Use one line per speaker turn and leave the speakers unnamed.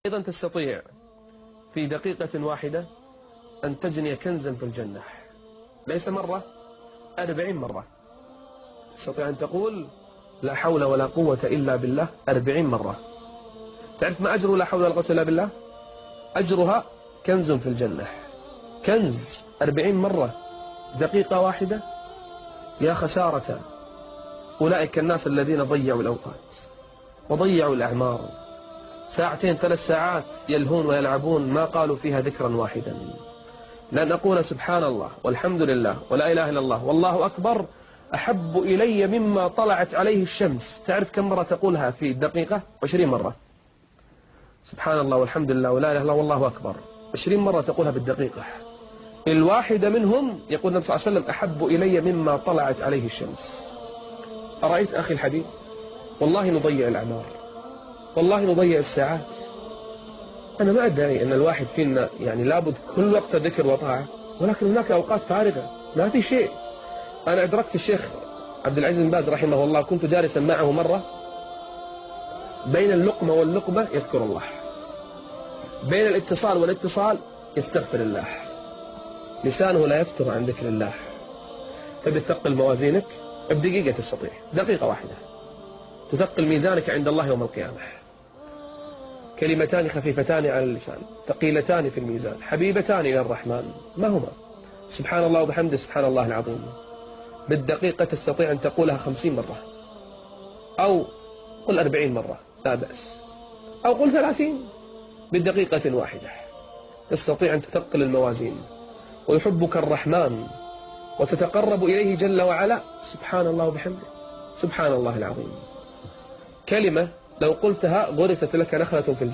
أيضا تستطيع في دقيقة واحدة أن تجني كنزا في الجنة، ليس مرة، 40 مرة. تستطيع أن تقول لا حول ولا قوة إلا بالله 40 مرة. تعرف ما أجر لا حول ولا قوة إلا بالله؟ أجرها كنز في الجنة، كنز 40 مرة دقيقة واحدة. يا خسارة أولئك الناس الذين ضيعوا الأوقات وضيعوا الأعمار، 2 3 ساعات يلهون ويلعبون ما قالوا فيها ذكرا واحدا. لأن أقول سبحان الله والحمد لله ولا إله إلا الله والله أكبر أحب إلي مما طلعت عليه الشمس. تعرف كم مرة تقولها في دقيقة؟ 20 مرة. سبحان الله والحمد لله ولا إله إلا الله والله أكبر 20 مرة تقولها بالدقيقة. الواحدة منهم يقول النبي صلى الله عليه وسلم أحب إلي مما طلعت عليه الشمس. أرأيت أخي الحبيب؟ والله نضيع الأعمار، والله نضيع الساعات. أنا ما أدعي أن الواحد فينا يعني لابد كل وقت ذكر وطاعة، ولكن هناك أوقات فارغة ما في شيء. أنا أدركت الشيخ عبد العزيز بن باز رحمه الله، كنت جالسا معه مرة، بين اللقمة واللقمة يذكر الله، بين الاتصال والاتصال يستغفر الله، لسانه لا يفتر عن ذكر الله. تبي تثقل موازينك؟ بدقيقة تستطيع، دقيقة واحدة تثقل ميزانك عند الله يوم القيامة. كلمتان خفيفتان على اللسان ثقيلتان في الميزان حبيبتان إلى الرحمن، ما هما؟ سبحان الله وبحمده سبحان الله العظيم. بالدقيقة تستطيع أن تقولها 50 مرة، أو قل 40 مرة لا بأس، أو قل 30. بالدقيقة واحدة تستطيع أن تثقل الموازين، ويحبك الرحمن وتتقرب إليه جل وعلا. سبحان الله وبحمده سبحان الله العظيم. كلمة لو قلتها غرست لك نخلة في الجنة.